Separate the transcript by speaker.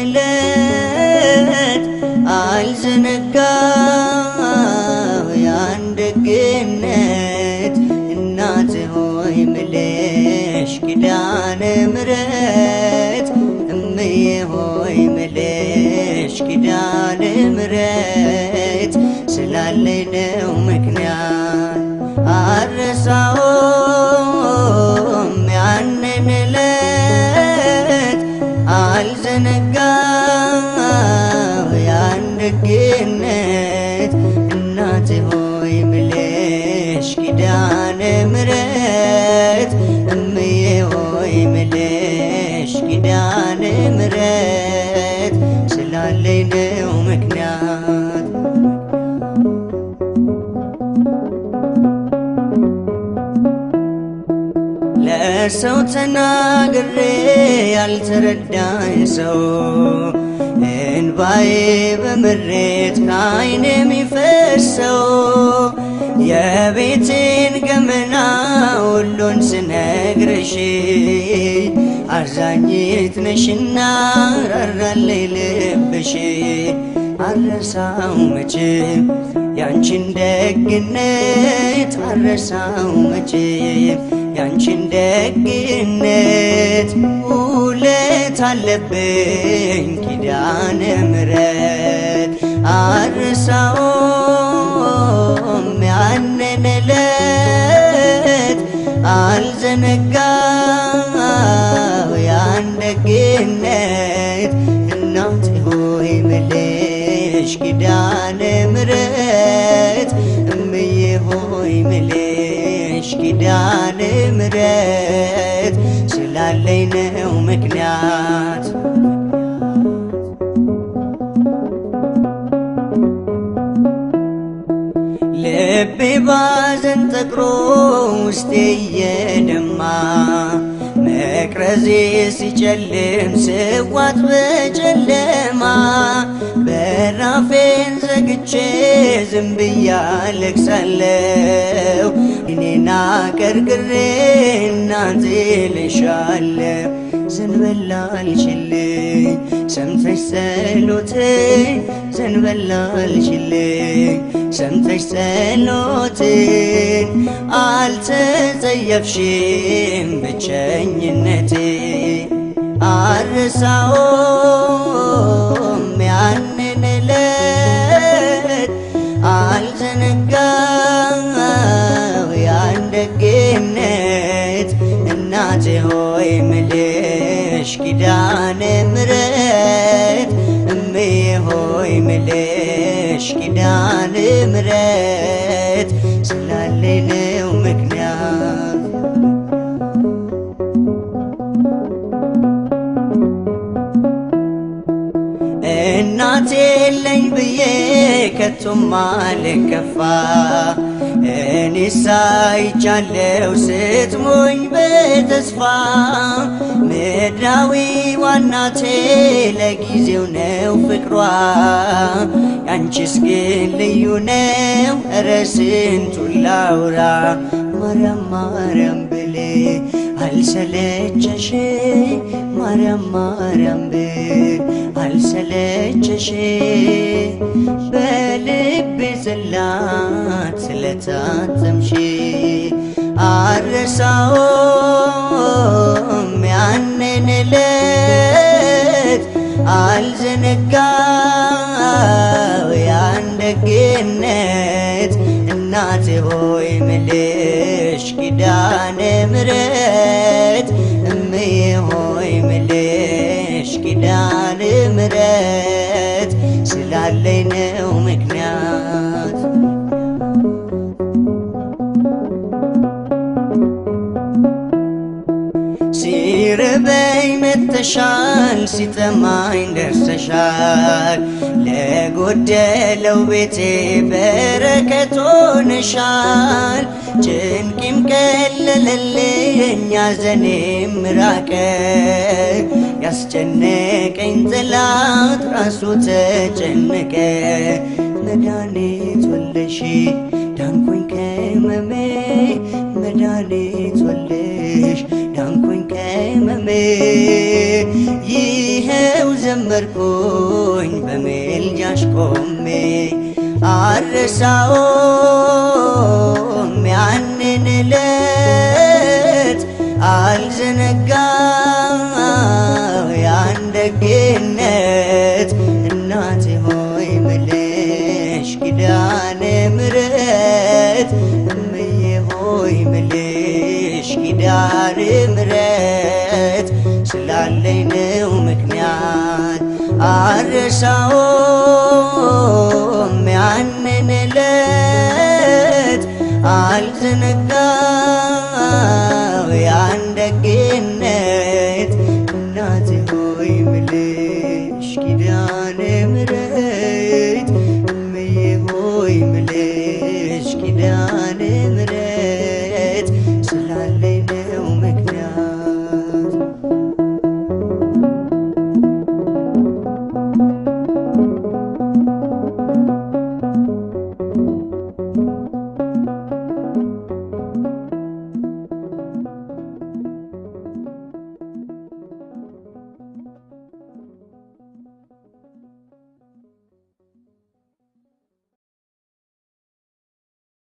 Speaker 1: ዕለት አልዘነጋው ያን ደግነት እናት ሆይ ምልሽ ኪዳነ ምሕረት እምዬ ሆይ ምልሽ ኪዳነ ምሕረት ስላለኝ ነው ምክንያት አልረሳውም ያንን ዕለት አልዘነጋው ያን ደግነት እናቴ ሆይ ምልሽ ኪዳነ ምሕረት እምዬ ሆይ ምልሽ ኪዳነ ምሕረት ስላለኝ ነው ምክንያት ለሰው ተናግሬ ያልተረዳኝ ሰው እንባዬ በምሬት ከዓይኔ የሚፈሰው የቤቴን ገመና ሁሉን ስነግርሽ አዛኝት ነሽና ራራለኝ ልብሽ አልረሳው መቼም ያንቺን ደግነት አልረሳው መቼም ያንቺን ደግነት ውለት አለብኝ ኪዳነ ምሕረት አልረሳውም ያንን ዕለት አልዘነጋው ያን ደግነት እናቴ ሆይ ምልሽ ኪዳነ ምሕረት እምዬ ሆይ ምልሽ ኪዳነ ምሕረት ስላለኝ ነው ምክንያት ልቤ ባዘን ጠቅሮ ውስጤ እየደማ መቅረዜ ሲጨልም ስዋጥ በጨለማ በራፌን ዘግቼ ዝም ብዬ አለቅሳለሁ እኔና ቀርቅሬ እናቴ ልሻለሁ ዘንበል አልችልኝ ሰምተሽ ጸሎቴን ዘንበል አልችልኝ ሰምተሽ ጸሎቴን አልተጸየፍሽም ብቸኝነቴ አልረሳውም ያንን ዕለት አልዘነጋው ያን ደግነት እናቴ ሆይ ምልሽ ኪዳነ ምሕረት እምዬ ሆይ ምልሽ ኪዳነ ምሕረት ስላለኝ ነው ምክንያት እናቴ የለኝ ብዬ ከቶም አልከፋ እኔስ አይቻለሁ ስትሞኝ በተስፋ ምድራዊ ዋናቴ ለጊዜው ነው ፍቅሯ ያንቺስ ግን ልዩ ነው ኧረ ስንቱን ላውራ ማርያም ማርያም ብሌ አልሰለቸሽ ማርያም ማርያም ብል አልሰለቸሽ በልቤ ጽላት ስለታተምሽ አልረሳውም ያንን ዕለት አልዘነጋው ያን ደግነት እናቴ ሆይ ምልሽ ኪዳነ ምሕረት እምዬ ሆይ ምልሽ ኪዳነ ምሕረት ስላለኝ ነው ምክንያት ሲርበኝ መጥተሻል ሲጠማኝ ደርሰሻል ለጎደለው ቤቴ በረከት ሆነሻል ጭንቄም ቀለለልኝ ሐዘኔም ራቀ ያስጨነቀኝ ጠላት ራሱ ተጨነቀ መድኃኒት ወለሽ ዳንኩኝ ከሕመሜ መድኃኒት ወለሽ ዳንኩኝ ከሕመሜ ይህ ይሄው ዘመርኩኝ በምልጃሽ ቆሜ አልረሳውም ያንን ዕለት አልዘነጋው ያን ደግነት እናቴ ሆይ ምልሽ ኪዳነ ምሕረት እምዬ ሆይ ምልሽ ኪዳነ ምሕረት ስላለኝ ነው ምክንያት አልረሳውም